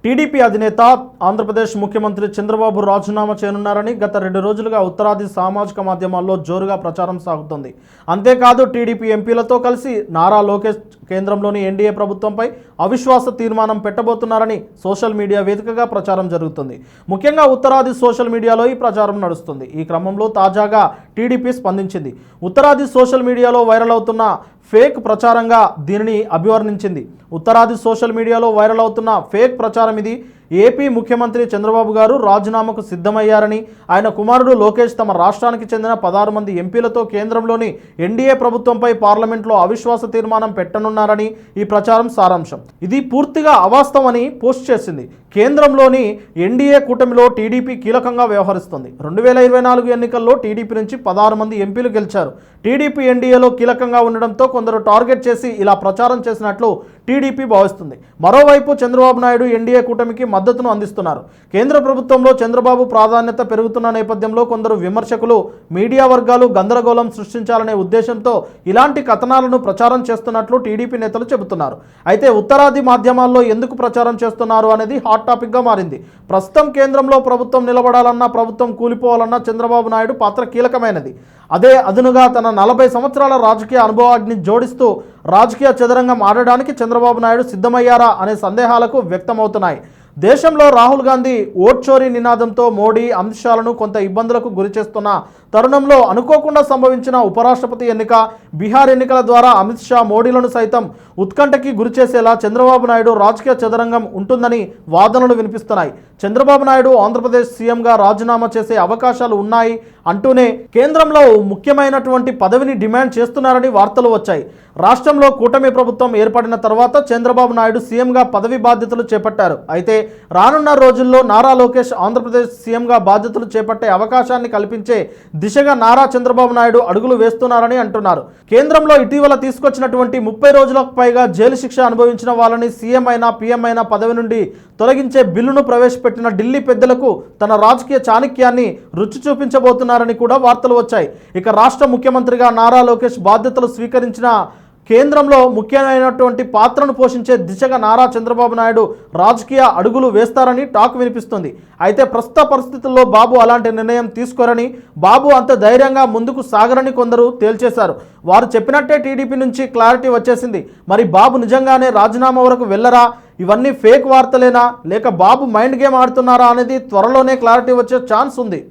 TDP అధినేత ఆంధ్రప్రదేశ్ ముఖ్యమంత్రి చంద్రబాబు రాజీనామా చేయనున్నారని గత 2 రోజులుగా ఉత్తరాది సామాజిక మాధ్యమాల్లో జోరుగా ప్రచారం సాగుతోంది. అంతేకాదు టీడీపీ ఎంపీలతో కలిసి నారా లోకేష్ కేంద్రంలోని ఎన్డీఏ ప్రభుత్వంపై అవిశ్వాస తీర్మానం పెట్టబోతున్నారని సోషల్ మీడియా వేదికగా ప్రచారం జరుగుతుంది. ముఖ్యంగా ఉత్తరాది సోషల్ మీడియాలో ఈ ప్రచారం నడుస్తుంది. ఈ క్రమంలో తాజాగా టీడీపీ స్పందించింది. ఉత్తరాది సోషల్ మీడియాలో వైరల్ అవుతున్న ఫేక్ ప్రచారంగా దీనిని అభివర్ణించింది. ఉత్తరాది సోషల్ మీడియాలో వైరల్ అవుతున్న ఫేక్ ప్రచారం ఇది. ఏపీ ముఖ్యమంత్రి చంద్రబాబు గారు రాజీనామాకు సిద్ధమయ్యారని, ఆయన కుమారుడు లోకేష్ తమ రాష్ట్రానికి చెందిన 16 మంది ఎంపీలతో కేంద్రంలోని ఎన్డీఏ ప్రభుత్వంపై పార్లమెంట్లో అవిశ్వాస తీర్మానం పెట్టనున్నారని ఈ ప్రచారం సారాంశం. ఇది పూర్తిగా అవాస్తవమని పోస్ట్ చేసింది. కేంద్రంలోని ఎన్డీఏ కూటమిలో టీడీపీ కీలకంగా వ్యవహరిస్తుంది. 2024 ఎన్నికల్లో టీడీపీ నుంచి 16 మంది ఎంపీలు గెలిచారు. టీడీపీ ఎన్డీఏలో కీలకంగా ఉండడంతో కొందరు టార్గెట్ చేసి ఇలా ప్రచారం చేసినట్లు టీడీపీ భావిస్తుంది. మరోవైపు చంద్రబాబు నాయుడు ఎన్డీఏ కూటమికి మద్దతును అందిస్తున్నారు. కేంద్ర ప్రభుత్వంలో చంద్రబాబు ప్రాధాన్యత పెరుగుతున్న నేపథ్యంలో కొందరు విమర్శకులు, మీడియా వర్గాలు గందరగోళం సృష్టించాలనే ఉద్దేశంతో ఇలాంటి కథనాలను ప్రచారం చేస్తున్నట్లు టీడీపీ నేతలు చెబుతున్నారు. అయితే ఉత్తరాది మాధ్యమాల్లో ఎందుకు ప్రచారం చేస్తున్నారు అనేది హాట్ టాపిక్గా మారింది. ప్రస్తుతం కేంద్రంలో ప్రభుత్వం నిలబడాలన్నా, ప్రభుత్వం కూలిపోవాలన్నా చంద్రబాబు నాయుడు పాత్ర కీలకమైనది. అదే అదునుగా తన 40 సంవత్సరాల రాజకీయ అనుభవాన్ని జోడిస్తూ రాజకీయ చదరంగం ఆడడానికి చంద్రబాబు నాయుడు సిద్ధమయ్యారా అనే సందేహాలకు వ్యక్తమవుతున్నాయి. దేశంలో రాహుల్ గాంధీ ఓట్ చోరీ నినాదంతో మోడీ, అమిత్ షాలను కొంత ఇబ్బందులకు గురిచేస్తున్న తరుణంలో అనుకోకుండా సంభవించిన ఉపరాష్ట్రపతి ఎన్నిక, బీహార్ ఎన్నికల ద్వారా అమిత్ షా, మోడీలను సైతం ఉత్కంఠకి గురిచేసేలా చంద్రబాబు నాయుడు రాజకీయ చదరంగం ఉంటుందని వాదనలు వినిపిస్తున్నాయి. చంద్రబాబు నాయుడు ఆంధ్రప్రదేశ్ సీఎంగా రాజీనామా చేసే అవకాశాలు ఉన్నాయి అంటూనే కేంద్రంలో ముఖ్యమైనటువంటి పదవిని డిమాండ్ చేస్తున్నారని వార్తలు వచ్చాయి. రాష్ట్రంలో కూటమి ప్రభుత్వం ఏర్పడిన తర్వాత చంద్రబాబు నాయుడు సీఎంగా పదవి బాధ్యతలు చేపట్టారు. అయితే రానున్న రోజుల్లో నారా లోకేష్ ఆంధ్రప్రదేశ్ సీఎంగా బాధ్యతలు చేపట్టే అవకాశాన్ని కల్పించే దిశగా నారా చంద్రబాబు నాయుడు అడుగులు వేస్తున్నారని అంటున్నారు. కేంద్రంలో ఇటీవల తీసుకొచ్చినటువంటి 30 రోజులకు పైగా జైలు శిక్ష అనుభవించిన వాళ్ళని సీఎం అయినా, పీఎం అయినా పదవి నుండి తొలగించే బిల్లును ప్రవేశపెట్టిన ఢిల్లీ పెద్దలకు తన రాజకీయ చాణక్యాన్ని రుచి చూపించబోతున్నారని కూడా వార్తలు వచ్చాయి. ఇక రాష్ట్ర ముఖ్యమంత్రిగా నారా లోకేష్ బాధ్యతలు స్వీకరించిన కేంద్రంలో ముఖ్యమైనటువంటి పాత్రను పోషించే దిశగా నారా చంద్రబాబు నాయుడు రాజకీయ అడుగులు వేస్తారని టాక్ వినిపిస్తుంది. అయితే ప్రస్తుత పరిస్థితుల్లో బాబు అలాంటి నిర్ణయం తీసుకోరని, బాబు అంత ధైర్యంగా ముందుకు సాగరని కొందరు తేల్చేశారు. వారు చెప్పినట్టే టీడీపీ నుంచి క్లారిటీ వచ్చేసింది. మరి బాబు నిజంగానే రాజీనామా వరకు వెళ్ళరా, ఇవన్నీ ఫేక్ వార్తలేనా, లేక బాబు మైండ్ గేమ్ ఆడుతున్నారా అనేది త్వరలోనే క్లారిటీ వచ్చే ఛాన్స్ ఉంది.